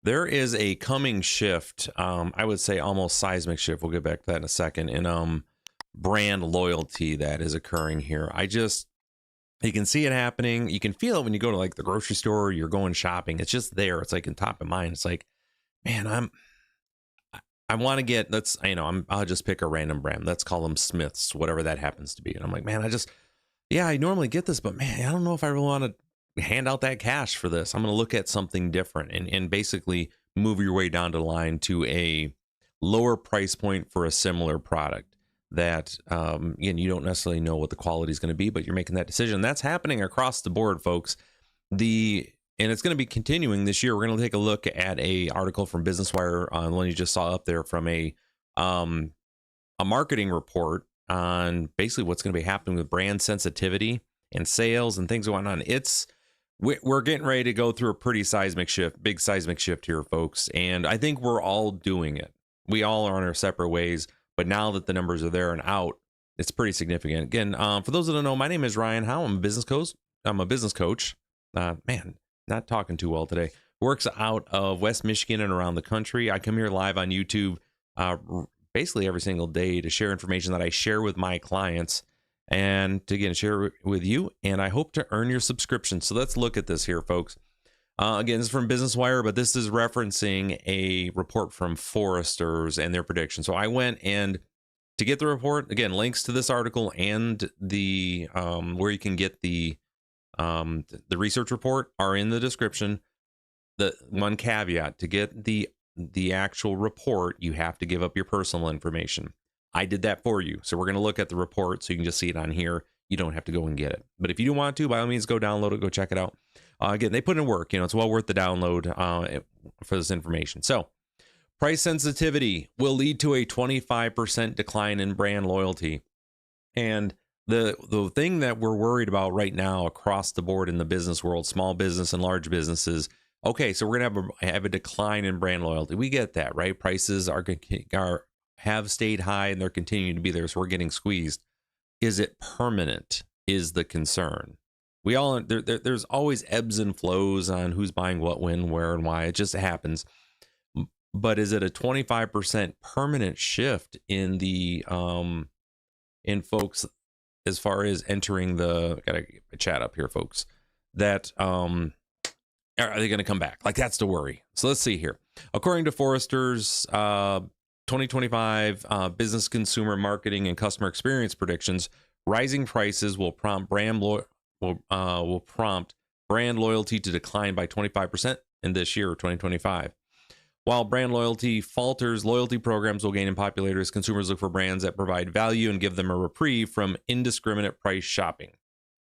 There is a coming shift, I would say almost seismic shift. We'll get back to that in a second. In brand loyalty that is occurring here. You can see it happening. You can feel it when you go to like the grocery store, you're going shopping. It's just there. It's like in top of mind. It's like, man, I want to get, I'll just pick a random brand. Let's call them Smiths, whatever that happens to be. And I'm like, man, I normally get this, but man, I don't know if I really want to hand out that cash for this. I'm going to look at something different and basically move your way down the line to a lower price point for a similar product that, again, you don't necessarily know what the quality is going to be, but you're making that decision. That's happening across the board, folks. And it's going to be continuing this year. We're going to take a look at a article from Business Wire, the one you just saw up there, from a marketing report on basically what's going to be happening with brand sensitivity and sales and things going on. We're getting ready to go through a big seismic shift here, folks. And I think we're all doing it. We all are on our separate ways, but now that the numbers are there and out, it's pretty significant. Again, for those that don't know, my name is Ryan Howe. I'm a business coach. Not talking too well today. Works out of West Michigan and around the country. I come here live on YouTube basically every single day to share information that I share with my clients and to, again, share with you. And I hope to earn your subscription. So let's look at this here, folks. Again, this is from Business Wire, but this is referencing a report from Forrester's and their prediction. So I went and to get the report, again, links to this article and the where you can get the research report are in the description. The one caveat: to get the actual report, you have to give up your personal information. I did that for you. So we're going to look at the report so you can just see it on here. You don't have to go and get it. But if you do want to, by all means, go download it, go check it out. Again, they put in work. It's well worth the download for this information. So price sensitivity will lead to a 25% decline in brand loyalty. And the thing that we're worried about right now across the board in the business world, small business and large businesses, okay, so we're going to have a decline in brand loyalty. We get that, right? Prices have stayed high and they're continuing to be there, so we're getting squeezed. Is it permanent is the concern. There's always ebbs and flows on who's buying what, when, where, and why. It just happens. But is it a 25% permanent shift in folks as far as entering gotta get a chat up here, folks, that are they going to come back? Like, that's the worry. So let's see here. According to Forrester's 2025 business, consumer marketing, and customer experience predictions, rising prices will prompt brand loyalty to decline by 25% in this year, 2025. While brand loyalty falters, loyalty programs will gain in popularity as consumers look for brands that provide value and give them a reprieve from indiscriminate price shopping.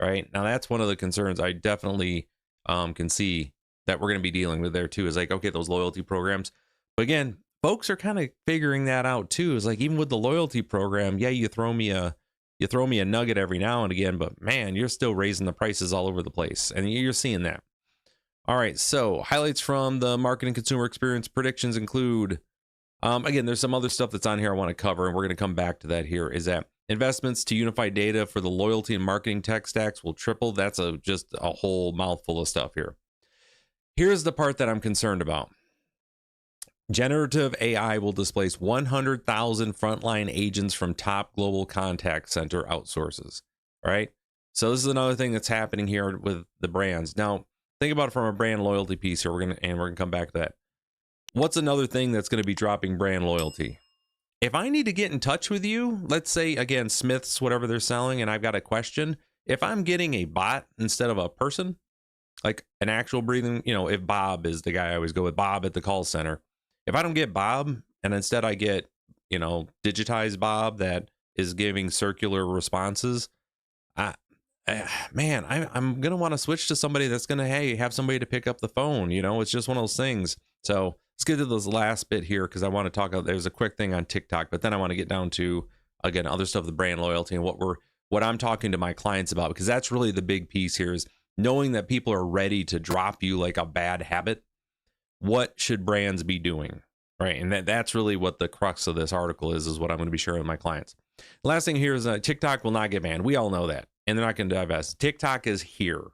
Right now, that's one of the concerns I definitely can see that we're going to be dealing with there too. Is like, okay, those loyalty programs, but again, folks are kind of figuring that out too. Is like, even with the loyalty program, yeah, you throw me a nugget every now and again, but man, you're still raising the prices all over the place, and you're seeing that. All right, so highlights from the marketing consumer experience predictions include, again, there's some other stuff that's on here I want to cover, and we're going to come back to that here, is that investments to unify data for the loyalty and marketing tech stacks will triple. That's just a whole mouthful of stuff here. Here's the part that I'm concerned about. Generative AI will displace 100,000 frontline agents from top global contact center outsources. All right. So this is another thing that's happening here with the brands. Now, think about it from a brand loyalty piece here. We're gonna come back to that. What's another thing that's going to be dropping brand loyalty? If I need to get in touch with you, let's say, again, Smith's, whatever they're selling, and I've got a question, if I'm getting a bot instead of a person, like an actual breathing, if Bob is the guy, I always go with Bob at the call center. If I don't get Bob, and instead I get, digitized Bob that is giving circular responses, I'm going to want to switch to somebody that's going to, have somebody to pick up the phone. It's just one of those things. So let's get to this last bit here, because I want to talk about, there's a quick thing on TikTok, but then I want to get down to, again, other stuff, the brand loyalty and what I'm talking to my clients about, because that's really the big piece here, is knowing that people are ready to drop you like a bad habit. What should brands be doing? Right. And that's really what the crux of this article is what I'm going to be sharing with my clients. The last thing here is TikTok will not get banned. We all know that. And they're not going to divest. TikTok is here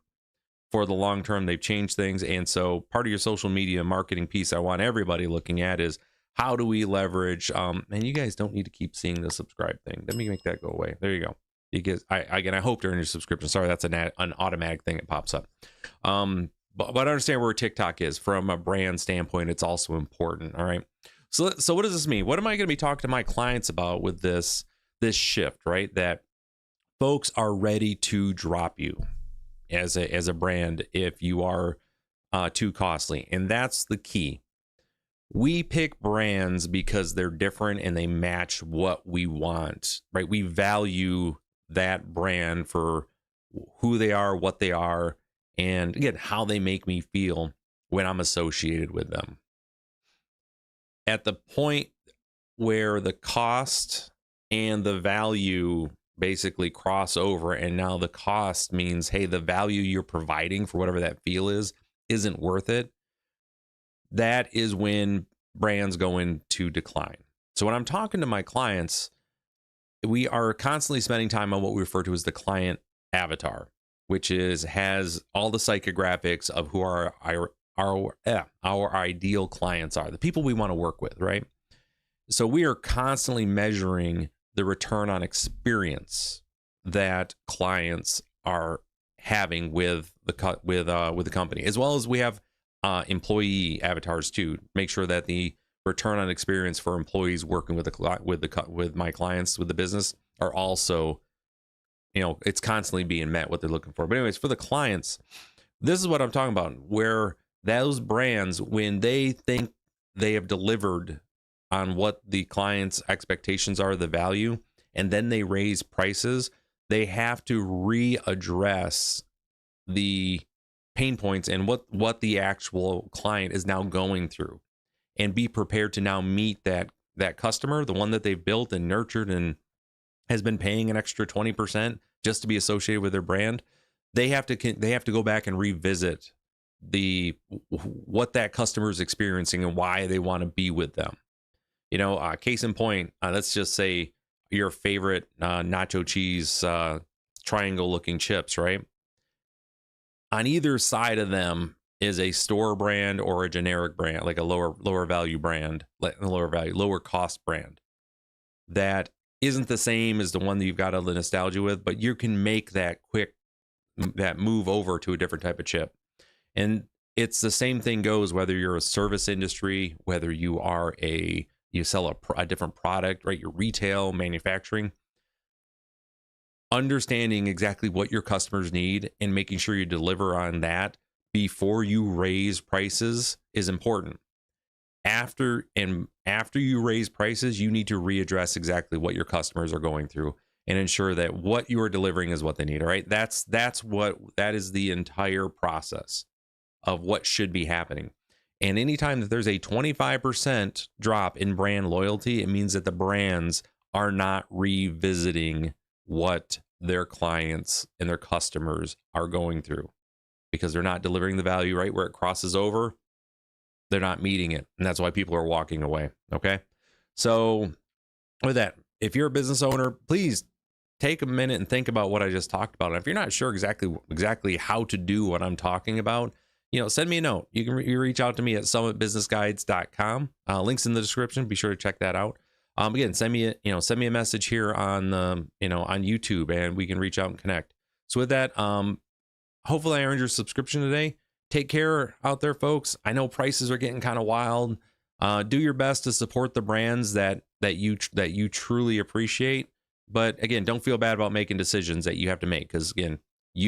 for the long term. They've changed things. And so part of your social media marketing piece I want everybody looking at is, how do we leverage, and you guys don't need to keep seeing the subscribe thing. Let me make that go away. There you go. Because I hope to earn your subscription. Sorry, that's an automatic thing that pops up. But understand where TikTok is from a brand standpoint. It's also important. All right. So what does this mean? What am I going to be talking to my clients about with this shift, right? That folks are ready to drop you as a brand if you are too costly. And that's the key. We pick brands because they're different and they match what we want, right? We value that brand for who they are, what they are, and again, how they make me feel when I'm associated with them. At the point where the cost and the value basically cross over, and now the cost means, hey, the value you're providing for whatever that feel isn't worth it, that is when brands go into decline. So when I'm talking to my clients, we are constantly spending time on what we refer to as the client avatar, which has all the psychographics of who our ideal clients are, the people we want to work with, right? So we are constantly measuring the return on experience that clients are having with the company, as well as we have employee avatars too. Make sure that the return on experience for employees working with my clients, with the business, are also, it's constantly being met what they're looking for. But anyways, for the clients, this is what I'm talking about, where those brands, when they think they have delivered on what the client's expectations are, the value, and then they raise prices, they have to readdress the pain points and what the actual client is now going through, and be prepared to now meet that customer, the one that they've built and nurtured and has been paying an extra 20% just to be associated with their brand. They have to go back and revisit what that customer is experiencing and why they want to be with them. Case in point, let's just say your favorite nacho cheese triangle looking chips, right? On either side of them is a store brand or a generic brand, like a lower value brand, lower cost brand that isn't the same as the one that you've got all the nostalgia with, but you can make that move over to a different type of chip. And it's the same thing goes whether you're a service industry, whether you sell a different product, right? Your retail, manufacturing. Understanding exactly what your customers need and making sure you deliver on that before you raise prices is important. After you raise prices, you need to readdress exactly what your customers are going through and ensure that what you are delivering is what they need. All right. That is the entire process of what should be happening. And anytime that there's a 25% drop in brand loyalty, it means that the brands are not revisiting what their clients and their customers are going through, because they're not delivering the value, right? Where it crosses over, they're not meeting it. And that's why people are walking away. Okay. So with that, if you're a business owner, please take a minute and think about what I just talked about. And if you're not sure exactly how to do what I'm talking about, send me a note. You can reach out to me at summitbusinessguides.com. Links in the description. Be sure to check that out. Again, send me a message here on on YouTube, and we can reach out and connect. So with that, hopefully I earned your subscription today. Take care out there, folks. I know prices are getting kind of wild. Do your best to support the brands that you truly appreciate. But again, don't feel bad about making decisions that you have to make, because again,